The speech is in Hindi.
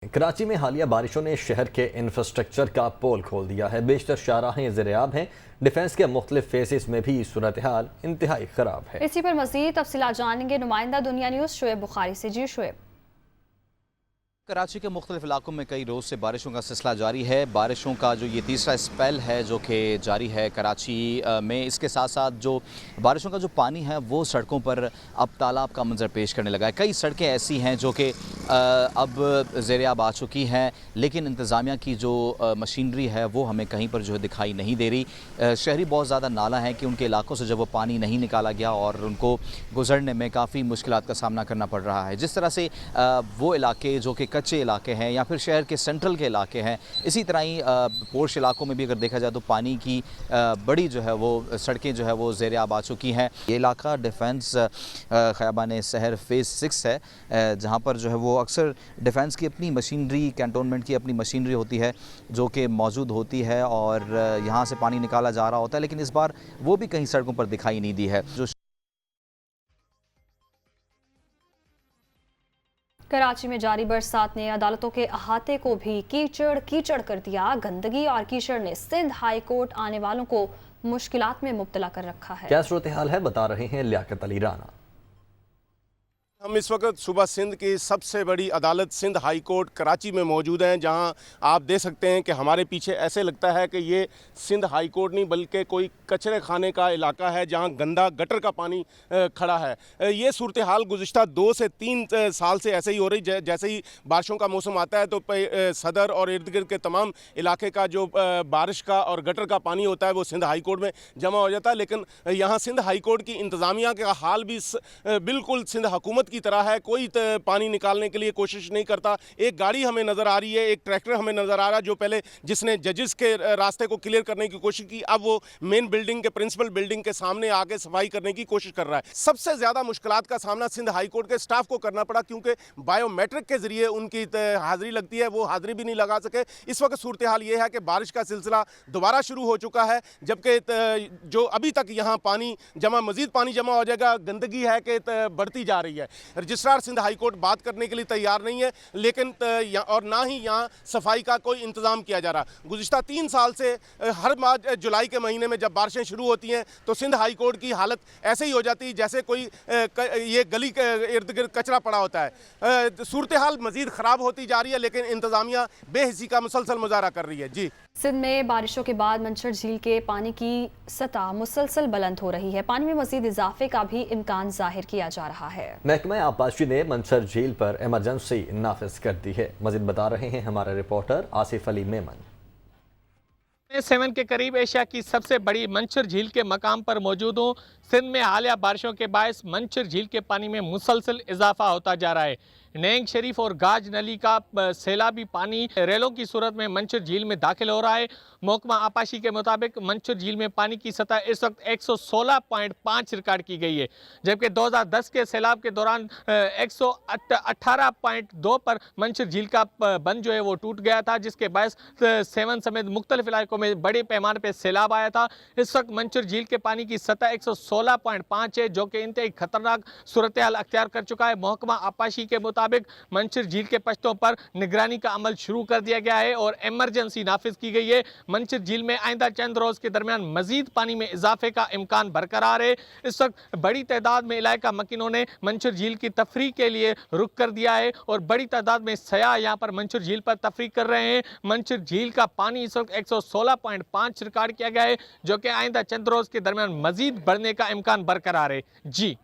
कराची में हालिया बारिशों ने शहर के इंफ्रास्ट्रक्चर का पोल खोल दिया है। बेशतर शाहराहें ज़ेर-ए-आब हैं। डिफेंस के मुख्तलिफ फेसेस में भी सूरत हाल इंतहाई ख़राब है। इसी पर मज़ीद तफसीलात जानेंगे नुमाइंदा दुनिया न्यूज़ शुएब बुखारी से। जी शुएब। कराची के मुख्तलिफ इलाकों में कई रोज़ से बारिशों का सिलसिला जारी है। बारिशों का जो ये तीसरा स्पेल है जो कि जारी है कराची में, इसके साथ साथ जो बारिशों का जो पानी है वो सड़कों पर अब तालाब का मंजर पेश करने लगा है। कई सड़कें ऐसी हैं जो कि अब ज़ेर-ए-आब आ चुकी हैं, लेकिन इंतज़ामिया की जो मशीनरी है वो हमें कहीं पर जो है दिखाई नहीं दे रही। शहरी बहुत ज़्यादा नाला हैं कि उनके इलाकों से जब वो पानी नहीं निकाला गया और उनको गुजरने में काफ़ी मुश्किलात का सामना करना पड़ रहा है। जिस तरह से वो इलाके जो कि कच्चे इलाके हैं या फिर शहर के सेंट्रल के इलाके हैं, इसी तरह ही पोर्श इलाकों में भी अगर देखा जाए तो पानी की बड़ी जो है वो सड़कें जो है वो ज़ेर-ए-आब आ चुकी हैं। ये इलाका डिफेंस ख़याबान शहर फ़ेज़ 6 है, जहाँ पर जो है वो अक्सर डिफेंस की अपनी मशीनरी, कैंटोनमेंट की अपनी मशीनरी होती है जो कि मौजूद होती है और यहाँ से पानी निकाला जा रहा होता है, लेकिन इस बार वो भी कहीं सड़कों पर दिखाई नहीं दी है। जो कराची में जारी बरसात ने अदालतों के अहाते को भी कीचड़ कीचड़ कर दिया। गंदगी और कीचड़ ने सिंध हाई कोर्ट आने वालों को मुश्किलात में मुब्तला कर रखा है। क्या सूरत हाल है, बता रहे हैं लियाकत अली राना। हम इस वक्त सुबह सिंध की सबसे बड़ी अदालत सिंध हाई कोर्ट कराची में मौजूद हैं, जहां आप देख सकते हैं कि हमारे पीछे ऐसे लगता है कि ये सिंध हाई कोर्ट नहीं बल्कि कोई कचरे खाने का इलाका है जहां गंदा गटर का पानी खड़ा है। ये सूरत हाल गुज़िश्ता 2 से 3 साल से ऐसे ही हो रही। जैसे ही बारिशों का मौसम आता है तो सदर और इर्द गिर्द के तमाम इलाके का जो बारिश का और गटर का पानी होता है वो सिंध हाई कोर्ट में जमा हो जाता है। लेकिन यहाँ सिंध हाई कोर्ट की इंतज़ामिया का हाल भी बिल्कुल सिंध हुकूमत की तरह है। कोई पानी निकालने के लिए कोशिश नहीं करता। एक गाड़ी हमें नज़र आ रही है, एक ट्रैक्टर हमें नज़र आ रहा है जो पहले जिसने जजेस के रास्ते को क्लियर करने की कोशिश की, अब वो मेन बिल्डिंग के प्रिंसिपल बिल्डिंग के सामने आके सफाई करने की कोशिश कर रहा है। सबसे ज़्यादा मुश्किलात का सामना सिंध हाई कोर्ट के स्टाफ को करना पड़ा, क्योंकि बायोमेट्रिक के ज़रिए उनकी हाज़िरी लगती है, वो हाज़िरी भी नहीं लगा सके। इस वक्त सूरत हाल ये है कि बारिश का सिलसिला दोबारा शुरू हो चुका है, जबकि जो अभी तक यहाँ पानी जमा, मज़ीद पानी जमा हो जाएगा। गंदगी है कि बढ़ती जा रही है। रजिस्ट्रार सिंध हाई कोर्ट बात करने के लिए तैयार नहीं है, लेकिन और ना ही यहाँ सफाई का कोई इंतज़ाम किया जा रहा। गुज़िश्ता 3 साल से हर माह जुलाई के महीने में जब बारिशें शुरू होती हैं तो सिंध हाई कोर्ट की हालत ऐसे ही हो जाती है जैसे कोई ये गली के इर्द गिर्द कचरा पड़ा होता है। सूरत हाल मज़ीद ख़राब होती जा रही है, लेकिन इंतज़ामिया बेहिसी का मुसलसल मुजाहरा कर रही है। जी, सिंध में बारिशों के बाद मंचर झील के पानी की सतह मुसलसल बुलंद हो रही है। पानी में मज़ीद इजाफे का भी इम्कान जाहिर किया जा रहा है। महकमा आबपाशी ने मंचर झील पर इमरजेंसी नाफिज कर दी है। मज़ीद बता रहे हैं हमारे रिपोर्टर आसिफ अली मेमन। 7 के करीब एशिया की सबसे बड़ी मंचर झील के मकाम पर मौजूद हूँ। सिंध में हालिया बारिशों के बायस मंचर झील के पानी में मुसलसल इजाफा होता जा रहा है। नेंग शरीफ और गाज नली का सैलाबी पानी रेलों की सूरत में मंचर झील में दाखिल हो रहा है। महकमा आबपाशी के मुताबिक मंचर झील में पानी की सतह इस वक्त 116.5 रिकॉर्ड की गई है, जबकि 2010 के सैलाब के दौरान 118.2 पर मंचर झील का बंद जो है वो टूट गया था, जिसके बायस 7 समेत मुख्तलिफ इलाकों में बड़े पैमाने पर सैलाब आया था। इस वक्त मंचर झील के पानी की सतह 116.5 है, जो कि इंतहाई खतरनाक सूरत हाल अख्तियार कर चुका है। महकमा आबपाशी के मुताबिक मंचर झील के पश्तों पर निगरानी का अमल शुरू कर दिया गया है और इमरजेंसी नाफिज की गई है। मंचर झील में आइंदा चंद रोज के दरमियान मजीद पानी में इजाफे का इम्कान बरकरार है। इस वक्त बड़ी तादाद में इलाका मकीनों ने मंचर झील की तफरीह के लिए रुख कर दिया है और बड़ी तादाद में सयाह यहाँ पर मंचर झील पर तफरीह कर रहे हैं। मंचर झील का पानी इस वक्त 116.5 रिकॉर्ड किया गया है, जो कि आइंदा चंद रोज के दरमियान मजीद बढ़ने का इम्कान बरकरार है। जी।